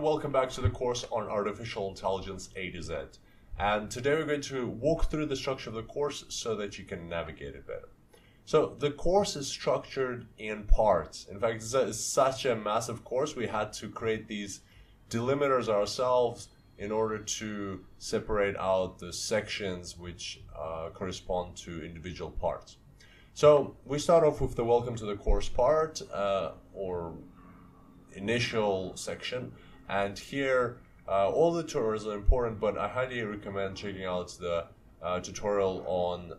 Welcome back to the course on Artificial Intelligence A to Z. And today we're going to walk through the structure of the course so that you can navigate it better. So the course is structured in parts. In fact, it's such a massive course, we had to create these delimiters ourselves in order to separate out the sections which correspond to individual parts. So we start off with the welcome to the course part or initial section. And here, all the tutorials are important, but I highly recommend checking out the tutorial on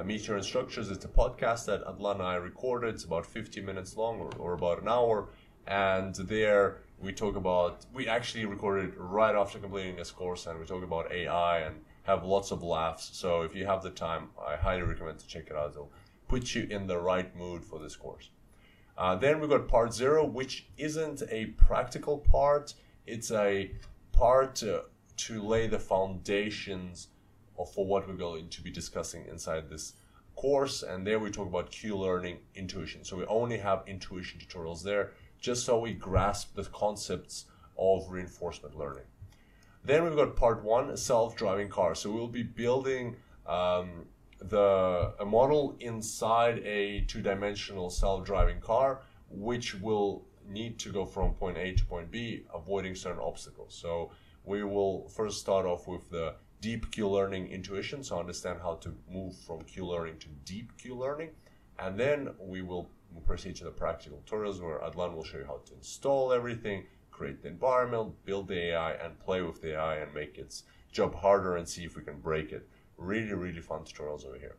meteor and structures. It's a podcast that Adlan and I recorded. It's about 50 minutes long or about an hour. And there we actually recorded right after completing this course, and we talk about AI and have lots of laughs. So if you have the time, I highly recommend to check it out. It'll put you in the right mood for this course. Then we've got part 0, which isn't a practical part. It's a part to lay the foundations for what we're going to be discussing inside this course. And there we talk about Q-learning intuition. So we only have intuition tutorials there, just so we grasp the concepts of reinforcement learning. Then we've got part 1, self-driving car. So we'll be building a model inside a two-dimensional self-driving car, which will need to go from point A to point B, avoiding certain obstacles. So we will first start off with the deep Q-learning intuition, so understand how to move from Q-learning to deep Q-learning, and then we will proceed to the practical tutorials where Adlan will show you how to install everything, create the environment, build the AI, and play with the AI and make its job harder and see if we can break it. Really fun tutorials over here.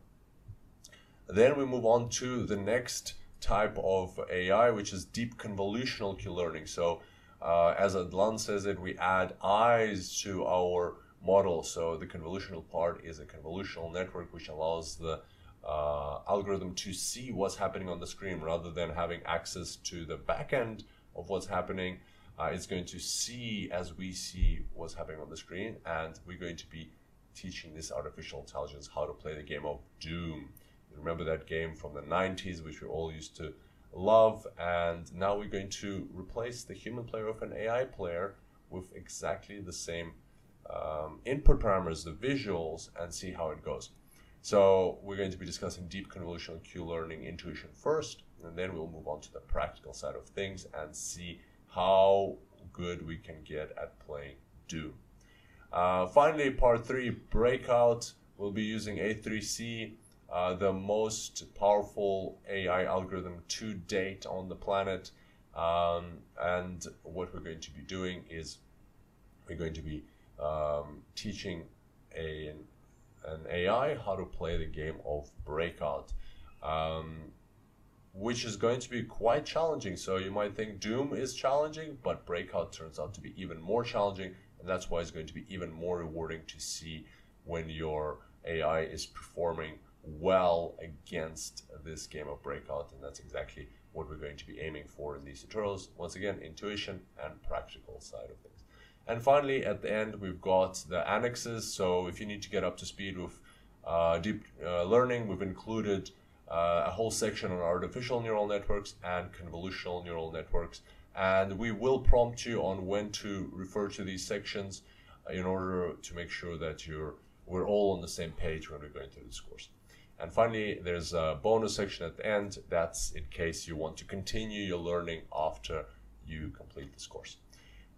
Then we move on to the next type of AI, which is deep convolutional Q-learning. So as Adlan says it, we add eyes to our model. So the convolutional part is a convolutional network which allows the algorithm to see what's happening on the screen rather than having access to the back end of what's happening. It's going to see as we see what's happening on the screen, and we're going to be teaching this artificial intelligence how to play the game of Doom. Remember that game from the 90s, which we all used to love, and now we're going to replace the human player with an AI player with exactly the same input parameters, the visuals, and see how it goes. So we're going to be discussing deep convolutional Q-learning intuition first, and then we'll move on to the practical side of things and see how good we can get at playing Doom. Finally, part 3, Breakout. We'll be using A3C, the most powerful AI algorithm to date on the planet. And what we're going to be doing is we're going to be teaching an AI how to play the game of Breakout, which is going to be quite challenging. So you might think Doom is challenging, but Breakout turns out to be even more challenging. And that's why it's going to be even more rewarding to see when your AI is performing well against this game of Breakout. And that's exactly what we're going to be aiming for in these tutorials. Once again, intuition and practical side of things. And finally, at the end, we've got the annexes. So if you need to get up to speed with deep learning, we've included a whole section on artificial neural networks and convolutional neural networks. And we will prompt you on when to refer to these sections in order to make sure that we're all on the same page when we're going through this course. And finally, there's a bonus section at the end. That's in case you want to continue your learning after you complete this course.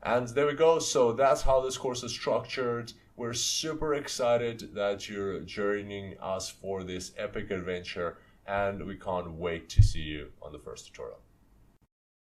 And there we go. So that's how this course is structured. We're super excited that you're joining us for this epic adventure, and we can't wait to see you on the first tutorial.